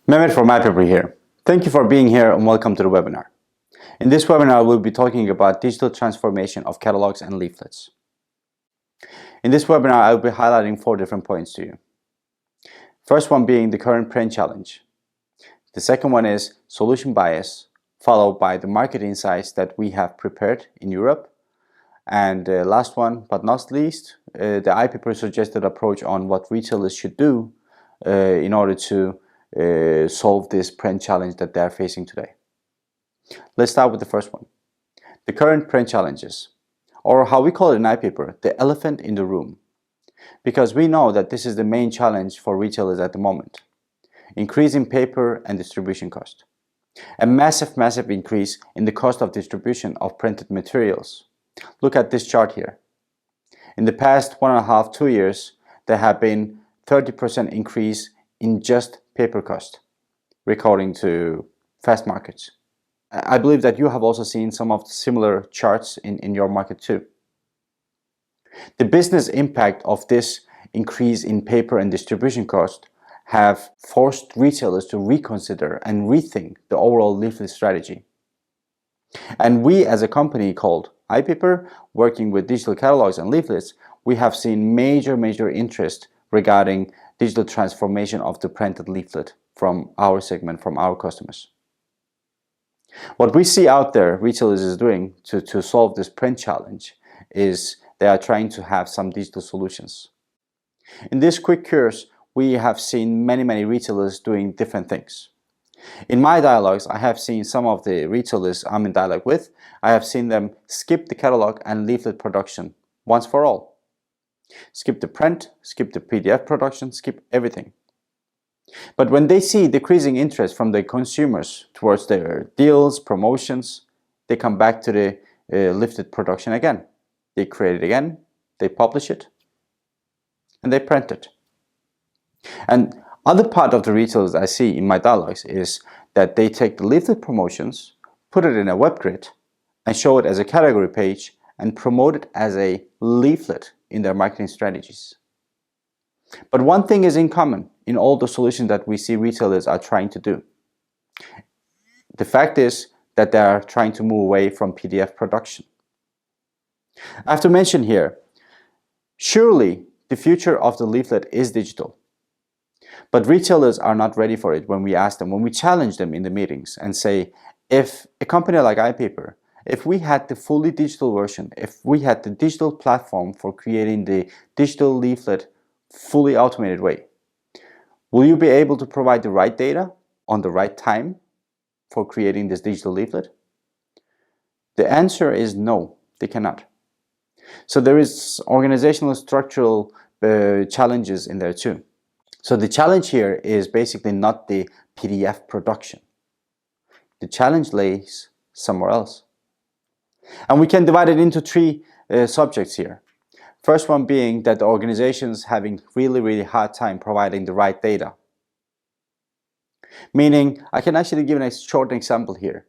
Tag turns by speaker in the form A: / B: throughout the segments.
A: Mehmet from iPaper here. Thank you for being here and welcome to the webinar. In this webinar, we'll be talking about digital transformation of catalogs and leaflets. In this webinar, I'll be highlighting 4 different points to you. First one being the current print challenge. The second one is solution bias, followed by the market insights that we have prepared in Europe. And last one, but not least, the iPaper suggested approach on what retailers should do in order to solve this print challenge that they're facing today. Let's start with the first one. The current print challenges, or how we call it in iPaper, the elephant in the room. Because we know that this is the main challenge for retailers at the moment. Increasing paper and distribution cost. A massive increase in the cost of distribution of printed materials. Look at this chart here. In the past 1.5 to 2 years, there have been 30% increase in just paper cost, according to fast markets. I believe that you have also seen some of the similar charts in your market too. The business impact of this increase in paper and distribution cost have forced retailers to reconsider and rethink the overall leaflet strategy. And we as a company called iPaper, working with digital catalogs and leaflets, we have seen major interest regarding digital transformation of the printed leaflet from our segment, from our customers. What we see out there retailers is doing to solve this print challenge is they are trying to have some digital solutions. In this quick course, we have seen many retailers doing different things. In my dialogues, I have seen some of the retailers I'm in dialogue with, I have seen them skip the catalog and leaflet production once for all. Skip the print, skip the PDF production, skip everything. But when they see decreasing interest from the consumers towards their deals, promotions, they come back to the leaflet production again. They create it again, they publish it, and they print it. And other part of the retailers I see in my dialogues is that they take the leaflet promotions, put it in a web grid, and show it as a category page and promote it as a leaflet in their marketing strategies. But one thing is in common in all the solutions that we see retailers are trying to do. The fact is that they are trying to move away from PDF production. I have to mention here, surely the future of the leaflet is digital. But retailers are not ready for it when we ask them, when we challenge them in the meetings and say, if a company like iPaper, if we had the fully digital version, if we had the digital platform for creating the digital leaflet fully automated way, will you be able to provide the right data on the right time for creating this digital leaflet? The answer is no, they cannot. So there is organizational structural challenges in there too. So the challenge here is basically not the PDF production. The challenge lays somewhere else. And we can divide it into 3 subjects here. First one being that the organization's having really hard time providing the right data. Meaning, I can actually give a short example here.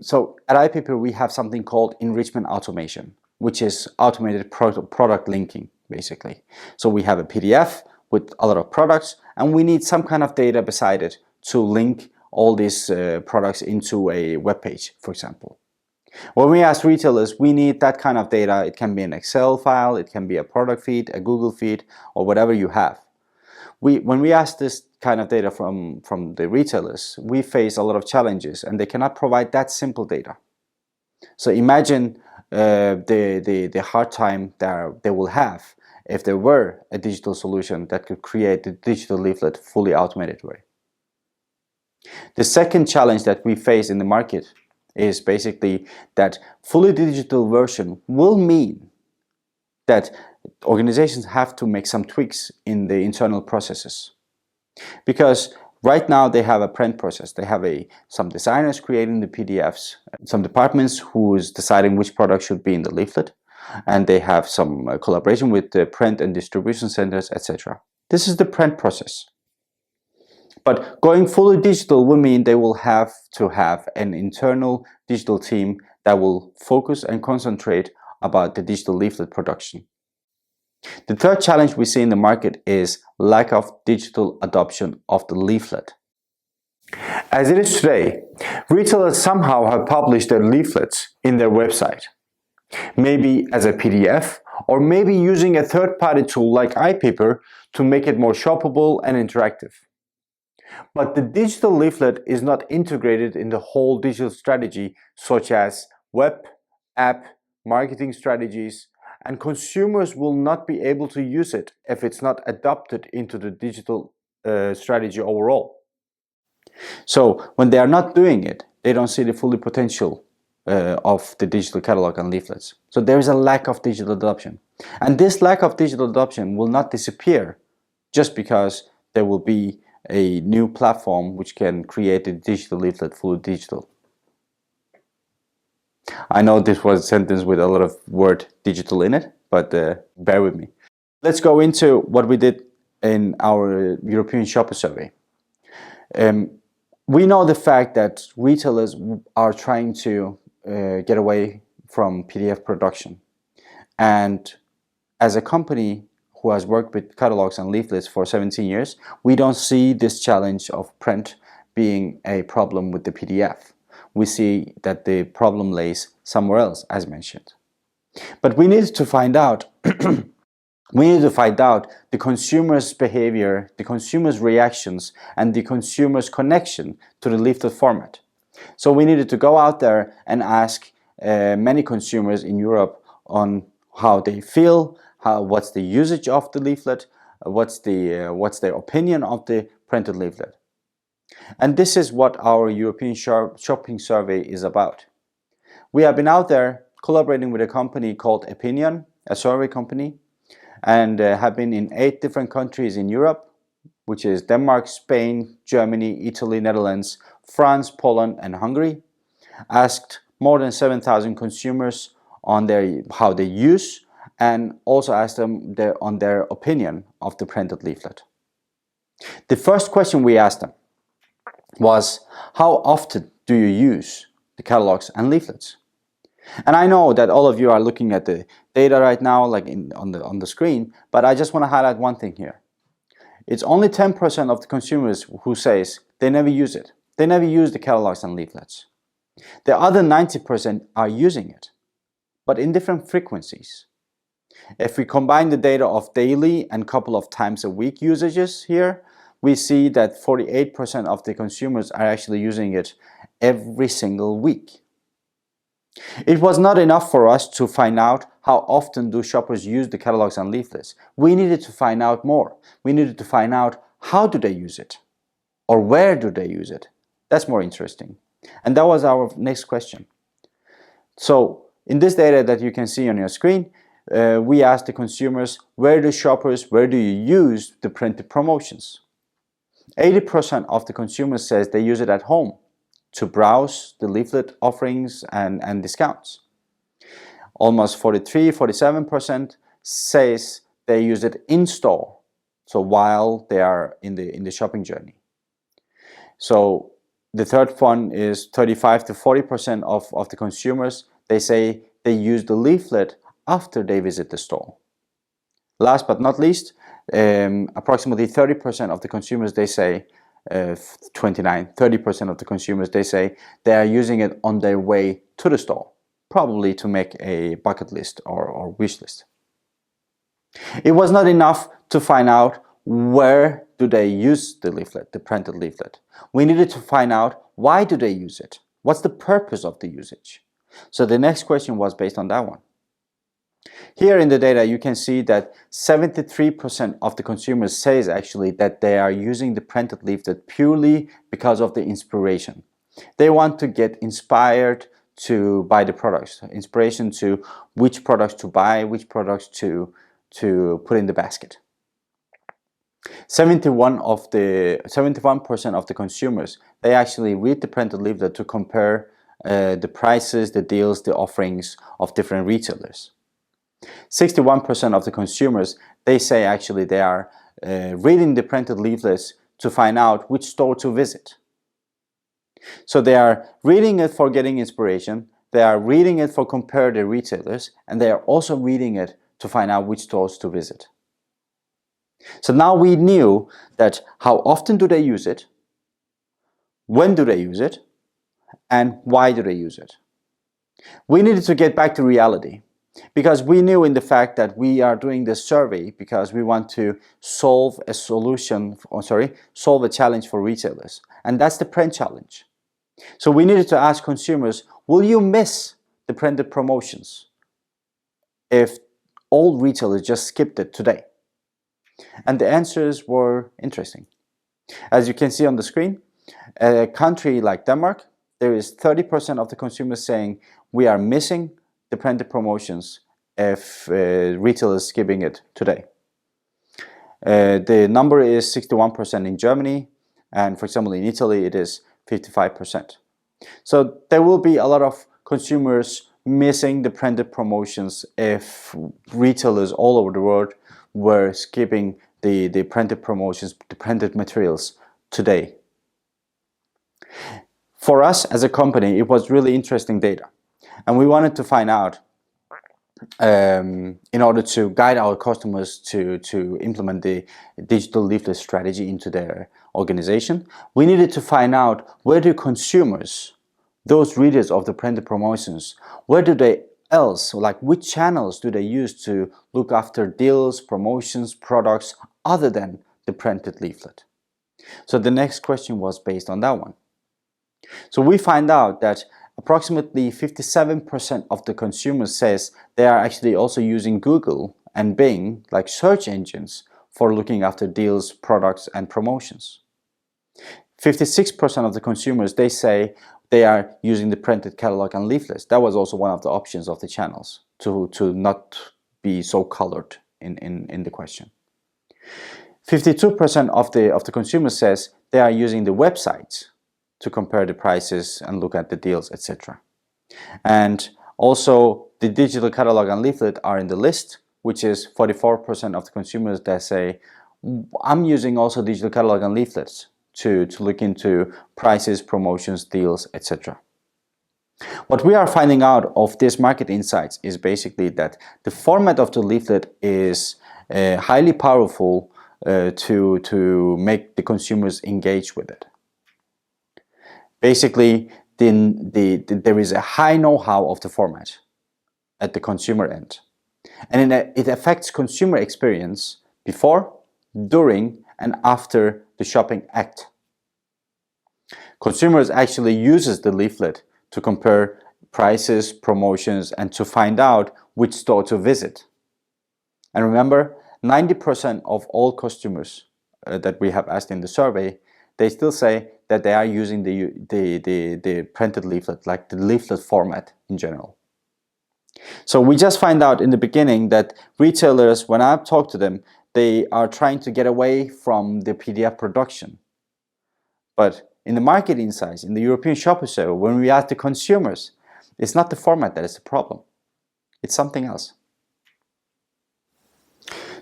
A: So at iPaper we have something called enrichment automation, which is automated product linking basically. So we have a PDF with a lot of products, and we need some kind of data beside it to link all these products into a web page, for example. When we ask retailers, we need that kind of data. It can be an Excel file, it can be a product feed, a Google feed, or whatever you have. When we ask this kind of data from the retailers, we face a lot of challenges, and they cannot provide that simple data. So imagine the hard time that they will have if there were a digital solution that could create the digital leaflet fully automated way. The second challenge that we face in the market is basically that fully digital version will mean that organizations have to make some tweaks in the internal processes. Because right now they have a print process. They have some designers creating the PDFs, some departments who is deciding which product should be in the leaflet, and they have some collaboration with the print and distribution centers, etc. This is the print process. But going fully digital will mean they will have to have an internal digital team that will focus and concentrate about the digital leaflet production. The third challenge we see in the market is lack of digital adoption of the leaflet. As it is today, retailers somehow have published their leaflets in their website, maybe as a PDF, or maybe using a third-party tool like iPaper to make it more shoppable and interactive. But the digital leaflet is not integrated in the whole digital strategy, such as web, app, marketing strategies, and consumers will not be able to use it if it's not adopted into the digital strategy overall. So when they are not doing it, they don't see the full potential of the digital catalog and leaflets. So there is a lack of digital adoption. And this lack of digital adoption will not disappear just because there will be a new platform which can create a digital leaflet fully digital. I know this was a sentence with a lot of word digital in it, but bear with me. Let's go into what we did in our European shopper survey. We know the fact that retailers are trying to get away from PDF production. And as a company who has worked with catalogs and leaflets for 17 years, we don't see this challenge of print being a problem with the PDF. We see that the problem lays somewhere else, as mentioned. But we need to find out the consumer's behavior, the consumer's reactions, and the consumer's connection to the leaflet format. So we needed to go out there and ask many consumers in Europe on how they feel, what's the usage of the leaflet, what's their opinion of the printed leaflet. And this is what our European shopping survey is about. We have been out there collaborating with a company called Opinion, a survey company, and have been in 8 different countries in Europe, which is Denmark, Spain, Germany, Italy, Netherlands, France, Poland, and Hungary. Asked more than 7,000 consumers on how they use, and also asked them on their opinion of the printed leaflet. The first question we asked them was, how often do you use the catalogs and leaflets? And I know that all of you are looking at the data right now, like on the screen, but I just want to highlight one thing here. It's only 10% of the consumers who says they never use it. They never use the catalogs and leaflets. The other 90% are using it, but in different frequencies. If we combine the data of daily and couple of times a week usages here, we see that 48% of the consumers are actually using it every single week. It was not enough for us to find out how often do shoppers use the catalogs and leaflets. We needed to find out more. We needed to find out how do they use it, or where do they use it. That's more interesting. And that was our next question. So in this data that you can see on your screen, we asked the consumers, where do you use the printed promotions? 80% of the consumers says they use it at home to browse the leaflet offerings and discounts. Almost 47% says they use it in store, so while they are in the shopping journey. So the third one is 35 to 40% of the consumers, they say they use the leaflet after they visit the store. Last but not least, approximately 30% of the consumers, they say, 30% of the consumers, they say they are using it on their way to the store, probably to make a bucket list or wish list. It was not enough to find out where do they use the leaflet, the printed leaflet. We needed to find out why do they use it? What's the purpose of the usage? So the next question was based on that one. Here in the data you can see that 73% of the consumers says actually that they are using the printed leaflet purely because of the inspiration. They want to get inspired to buy the products, inspiration to which products to buy, which products to put in the basket. 71% of the consumers, they actually read the printed leaflet to compare the prices, the deals, the offerings of different retailers. 61% of the consumers, they say actually they are reading the printed leaflets to find out which store to visit. So they are reading it for getting inspiration, they are reading it for compare the retailers, and they are also reading it to find out which stores to visit. So now we knew that how often do they use it, when do they use it, and why do they use it. We needed to get back to reality because we knew in the fact that we are doing this survey because we want to solve a solve a challenge for retailers, and that's the print challenge. So we needed to ask consumers, will you miss the printed promotions if all retailers just skipped it today? And the answers were interesting. As you can see on the screen, a country like Denmark, there is 30% of the consumers saying we are missing the printed promotions if retailers skipping it today. The number is 61% in Germany, and for example in Italy it is 55%. So there will be a lot of consumers missing the printed promotions if retailers all over the world were skipping the printed promotions, the printed materials today. For us as a company, it was really interesting data, and we wanted to find out in order to guide our customers to implement the digital leaflet strategy into their organization. We needed to find out where do consumers, those readers of the printed promotions, where do they else, like which channels do they use to look after deals, promotions, products other than the printed leaflet? So the next question was based on that one. So we find out that approximately 57% of the consumers says they are actually also using Google and Bing, like search engines, for looking after deals, products and promotions. 56% of the consumers, they say they are using the printed catalog and leaflets. That was also one of the options of the channels to not be so colored in the question. 52% of the consumers says they are using the websites to compare the prices and look at the deals, etc. And also the digital catalog and leaflet are in the list, which is 44% of the consumers that say, I'm using also digital catalog and leaflets to look into prices, promotions, deals, etc. What we are finding out of this market insights is basically that the format of the leaflet is highly powerful to make the consumers engage with it. Basically, there is a high know-how of the format at the consumer end, and it affects consumer experience before, during, and after the shopping act. Consumers actually uses the leaflet to compare prices, promotions, and to find out which store to visit. And remember, 90% of all customers that we have asked in the survey, they still say that they are using the printed leaflet, like the leaflet format in general. So we just find out in the beginning that retailers, when I talk to them, they are trying to get away from the PDF production. But in the market insights, in the European Shopper Survey, when we ask the consumers, it's not the format that is the problem. It's something else.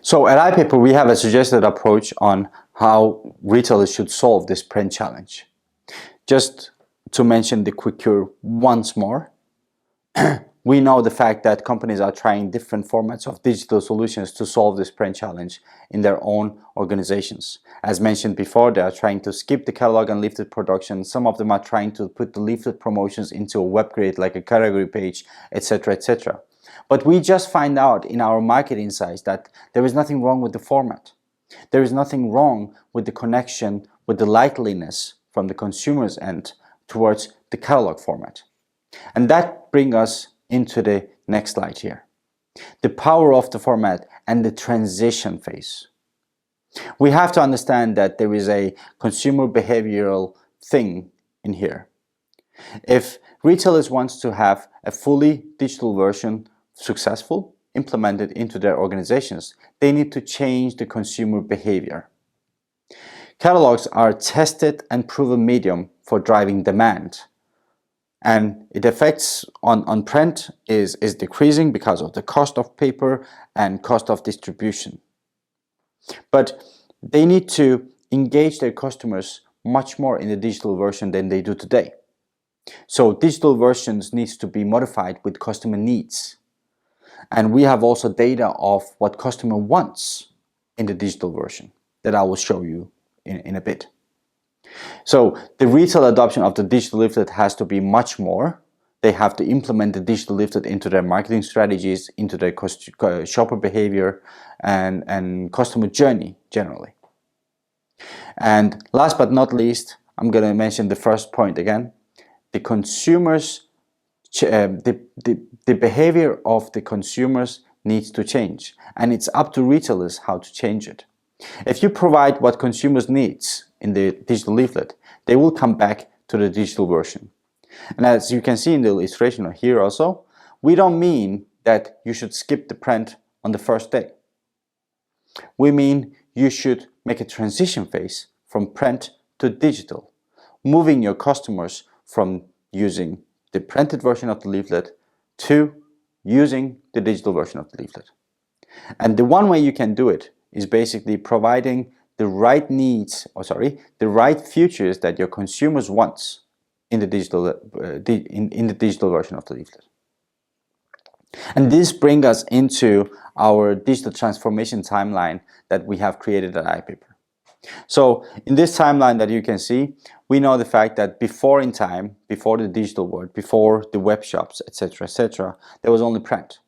A: So at iPaper, we have a suggested approach on how retailers should solve this print challenge. Just to mention the quick cure once more, we know the fact that companies are trying different formats of digital solutions to solve this print challenge in their own organizations. As mentioned before, they are trying to skip the catalog and leaflet production. Some of them are trying to put the leaflet promotions into a web grid like a category page, etc., etc. But we just find out in our market insights that there is nothing wrong with the format. There is nothing wrong with the connection, with the likeliness from the consumer's end towards the catalog format. And that brings us into the next slide here. The power of the format and the transition phase. We have to understand that there is a consumer behavioral thing in here. If retailers want to have a fully digital version successful, implemented into their organizations, they need to change the consumer behavior. Catalogs are tested and proven medium for driving demand. And it affects on print is decreasing because of the cost of paper and cost of distribution. But they need to engage their customers much more in the digital version than they do today. So digital versions needs to be modified with customer needs. And we have also data of what customer wants in the digital version that I will show you in a bit. So the retail adoption of the digital leaflet has to be much more. They have to implement the digital leaflet into their marketing strategies, into their shopper behavior and customer journey generally. And last but not least, I'm going to mention the first point again. The consumers, the behavior of the consumers needs to change, and it's up to retailers how to change it. If you provide what consumers needs in the digital leaflet, they will come back to the digital version. And as you can see in the illustration here also, we don't mean that you should skip the print on the first day. We mean you should make a transition phase from print to digital, moving your customers from using the printed version of the leaflet to using the digital version of the leaflet. And the one way you can do it is basically providing the right needs, the right features that your consumers want in the digital in the digital version of the leaflet. And this brings us into our digital transformation timeline that we have created at iPaper. So in this timeline that you can see, we know the fact that before in time, before the digital world, before the web shops, etc., there was only print.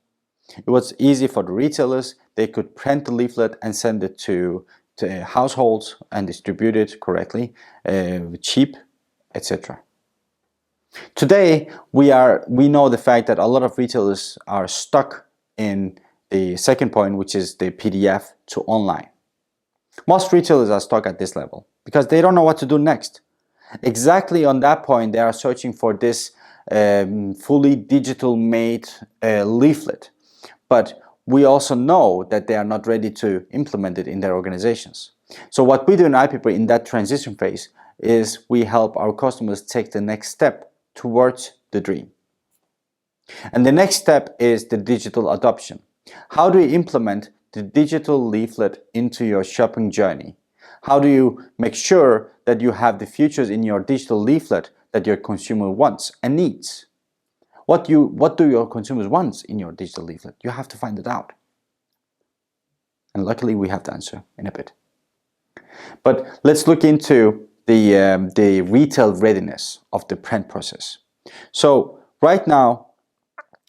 A: It was easy for the retailers. They could print the leaflet and send it to households and distribute it correctly, cheap, etc. Today, we know the fact that a lot of retailers are stuck in the second point, which is the PDF to online. Most retailers are stuck at this level because they don't know what to do next. Exactly on that point, they are searching for this fully digital made leaflet. But we also know that they are not ready to implement it in their organizations. So what we do in iPaper in that transition phase is we help our customers take the next step towards the dream. And the next step is the digital adoption. How do you implement the digital leaflet into your shopping journey? How do you make sure that you have the features in your digital leaflet that your consumer wants and needs? What do your consumers want in your digital leaflet? You have to find it out. And luckily we have the answer in a bit. But let's look into the retail readiness of the print process. So right now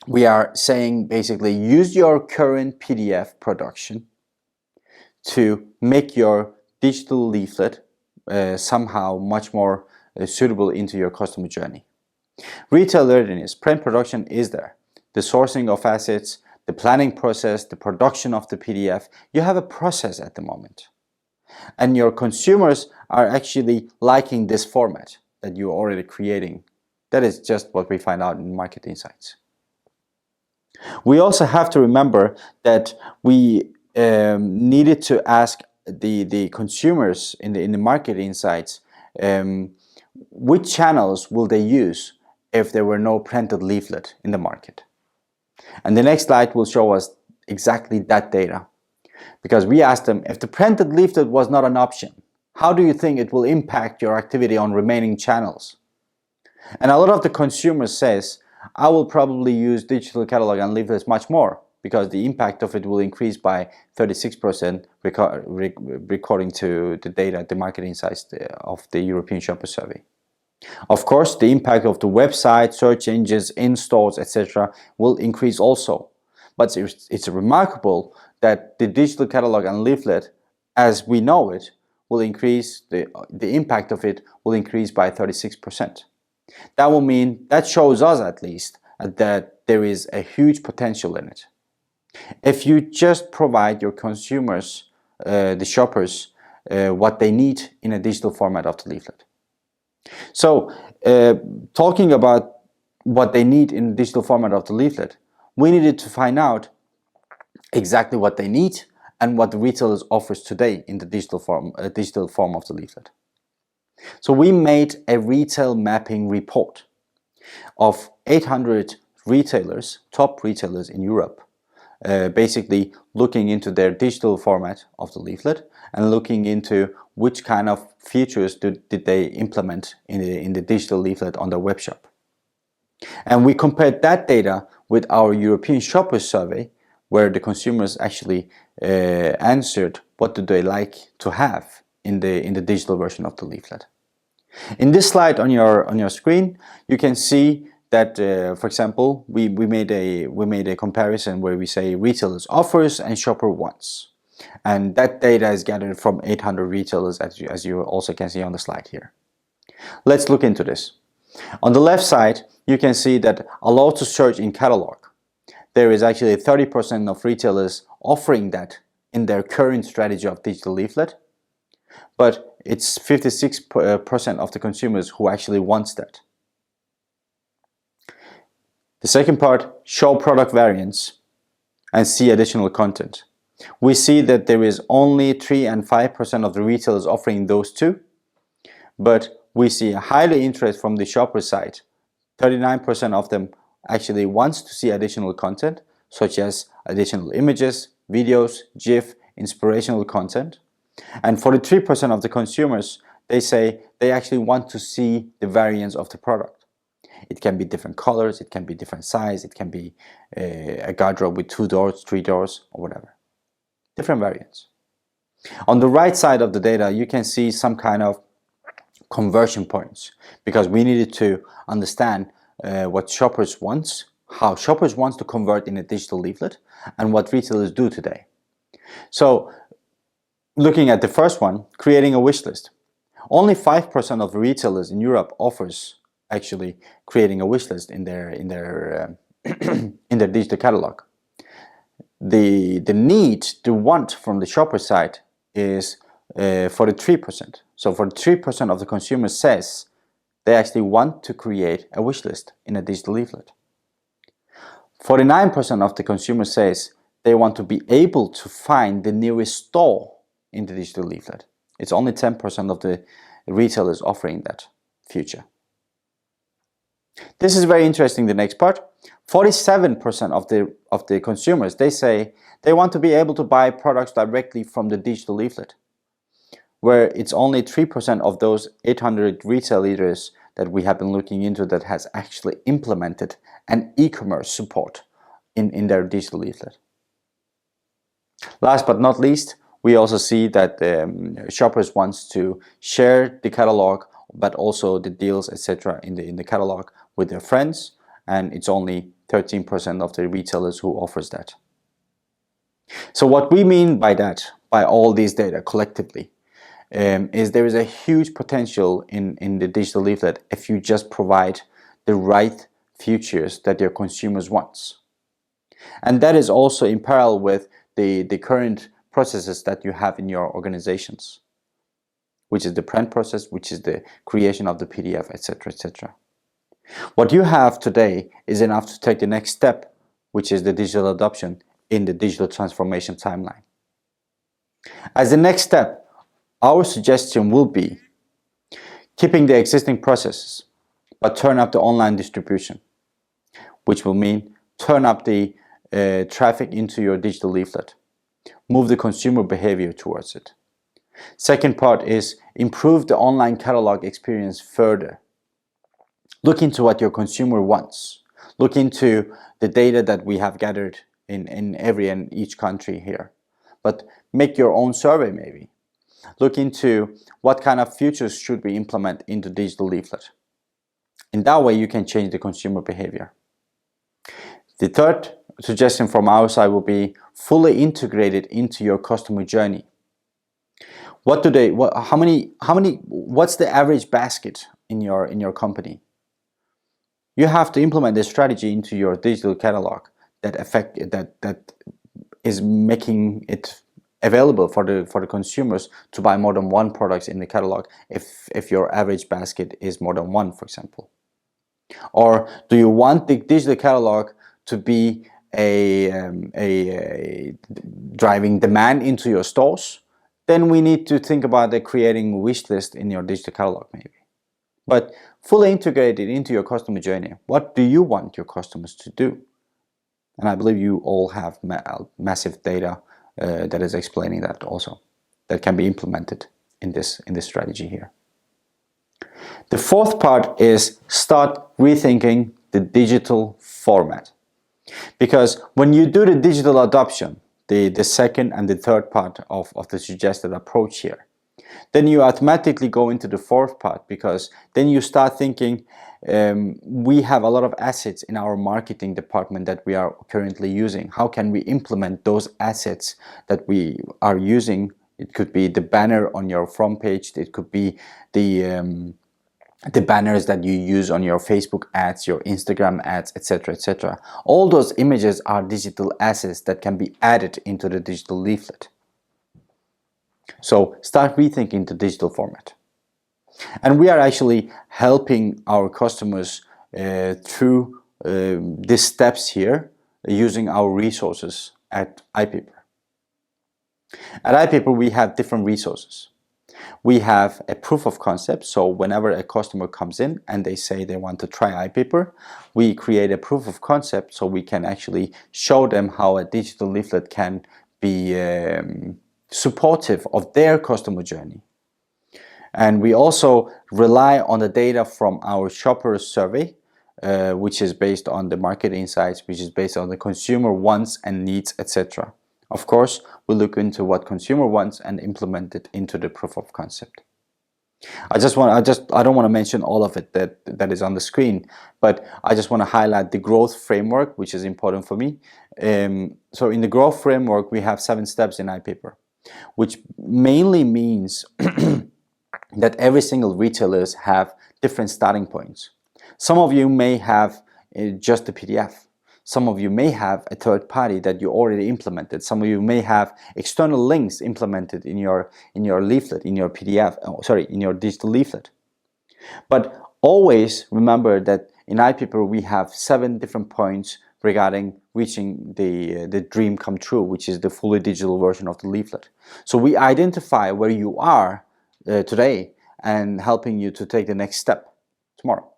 A: we are saying basically use your current PDF production to make your digital leaflet somehow much more suitable into your customer journey. Retail readiness, print production is there. The sourcing of assets, the planning process, the production of the PDF, you have a process at the moment. And your consumers are actually liking this format that you're already creating. That is just what we find out in market insights. We also have to remember that we needed to ask the consumers in the market insights which channels will they use if there were no printed leaflet in the market. And the next slide will show us exactly that data. Because we asked them, if the printed leaflet was not an option, how do you think it will impact your activity on remaining channels? And a lot of the consumers says, I will probably use digital catalog and leaflets much more because the impact of it will increase by 36% according to the data, the market insights of the European Shopper Survey. Of course, the impact of the website, search engines, in-stores, etc. will increase also. But it's remarkable that the digital catalog and leaflet, as we know it, will increase, the impact of it will increase by 36%. That will mean, that shows us at least, that there is a huge potential in it. If you just provide your consumers, the shoppers, what they need in a digital format of the leaflet. So, talking about what they need in the digital format of the leaflet, we needed to find out exactly what they need and what the retailers offers today in the digital form of the leaflet. So we made a retail mapping report of 800 retailers, top retailers in Europe, basically looking into their digital format of the leaflet and looking into which kind of features did they implement in the digital leaflet on their web shop. And we compared that data with our European Shopper Survey, where the consumers actually answered what do they like to have in the digital version of the leaflet. In this slide on your screen, you can see that, for example, we made a comparison where we say retailers offers and shopper wants, and that data is gathered from 800 retailers, as you also can see on the slide here. Let's look into this. On the left side, you can see that allow to search in catalog. There is actually 30% of retailers offering that in their current strategy of digital leaflet, but it's 56% of the consumers who actually wants that. The second part, show product variants and see additional content. We see that there is only 3 and 5% of the retailers offering those two, but we see a highly interest from the shopper side. 39% of them actually wants to see additional content, such as additional images, videos, GIF, inspirational content. And 43% of the consumers, they say they actually want to see the variants of the product. It can be different colors, it can be different size, it can be a garderobe with 2 doors, 3 doors, or whatever. Different variants. On the right side of the data, you can see some kind of conversion points, because we needed to understand what shoppers want, how shoppers want to convert in a digital leaflet, and what retailers do today. So, looking at the first one, creating a wish list. Only 5% of retailers in Europe offers actually creating a wish list in their in their digital catalog. The need, the want from the shopper side is 43%. So 43% of the consumers says they actually want to create a wish list in a digital leaflet. 49% of the consumers says they want to be able to find the nearest store in the digital leaflet. It's only 10% of the retailers offering that feature. This is very interesting, the next part. 47% of the consumers, they say they want to be able to buy products directly from the digital leaflet, where it's only 3% of those 800 retail leaders that we have been looking into that has actually implemented an e-commerce support in their digital leaflet. Last but not least, we also see that shoppers wants to share the catalog, but also the deals, etc. in the catalog with their friends, and it's only 13% of the retailers who offers that. So what we mean by that, by all these data collectively, is there is a huge potential in the digital leaflet if you just provide the right features that your consumers want. And that is also in parallel with the current processes that you have in your organizations, which is the print process, which is the creation of the PDF, etc., etc. What you have today is enough to take the next step, which is the digital adoption in the digital transformation timeline. As the next step, our suggestion will be keeping the existing processes, but turn up the online distribution, which will mean turn up the traffic into your digital leaflet. Move the consumer behavior towards it. Second part is improve the online catalog experience further. Look into what your consumer wants. Look into the data that we have gathered in every and each country here. But make your own survey maybe. Look into what kind of features should we implement into digital leaflet. In that way you can change the consumer behavior. The third suggestion from our side will be fully integrated into your customer journey. What's the average basket in your company? You have to implement this strategy into your digital catalog that is making it available for the consumers to buy more than one product in the catalog if your average basket is more than one, for example. Or do you want the digital catalog to be a driving demand into your stores? Then we need to think about creating a wish list in your digital catalog maybe. But fully integrated into your customer journey. What do you want your customers to do? And I believe you all have massive data that is explaining that also, that can be implemented in this strategy here. The fourth part is start rethinking the digital format. Because when you do the digital adoption, the second and the third part of the suggested approach here, Then you automatically go into the fourth part, because then you start thinking, we have a lot of assets in our marketing department that we are currently using. How can we implement those assets that we are using? It could be the banner on your front page. It could be the banners that you use on your Facebook ads, your Instagram ads, etc., etc. All those images are digital assets that can be added into the digital leaflet. So start rethinking the digital format. And we are actually helping our customers through these steps here using our resources at iPaper. At iPaper, we have different resources. We have a proof of concept, so whenever a customer comes in and they say they want to try iPaper, we create a proof of concept so we can actually show them how a digital leaflet can be supportive of their customer journey. And we also rely on the data from our shopper survey, which is based on the market insights, which is based on the consumer wants and needs, etc. Of course, we look into what consumer wants and implement it into the proof of concept. I don't want to mention all of it that is on the screen, but I just want to highlight the growth framework, which is important for me. So in the growth framework, we have 7 steps in iPaper, which mainly means that every single retailers have different starting points. Some of you may have just a PDF. Some of you may have a third party that you already implemented. Some of you may have external links implemented in your leaflet, in your PDF, in your digital leaflet. But always remember that in iPaper we have 7 different points regarding reaching the dream come true, which is the fully digital version of the leaflet. So we identify where you are today and helping you to take the next step tomorrow.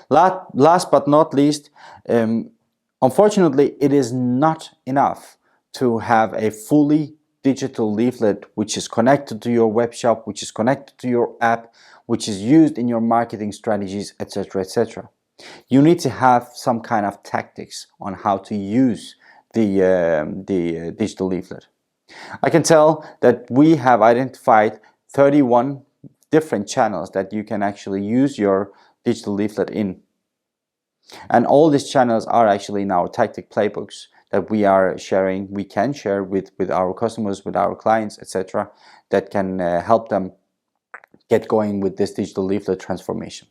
A: Last but not least, unfortunately, it is not enough to have a fully digital leaflet which is connected to your web shop, which is connected to your app, which is used in your marketing strategies, etc., etc. You need to have some kind of tactics on how to use the digital leaflet. I can tell that we have identified 31 different channels that you can actually use your digital leaflet in. And all these channels are actually in our tactic playbooks that we are sharing, we can share with our customers, with our clients, etc., that can help them get going with this digital leaflet transformation.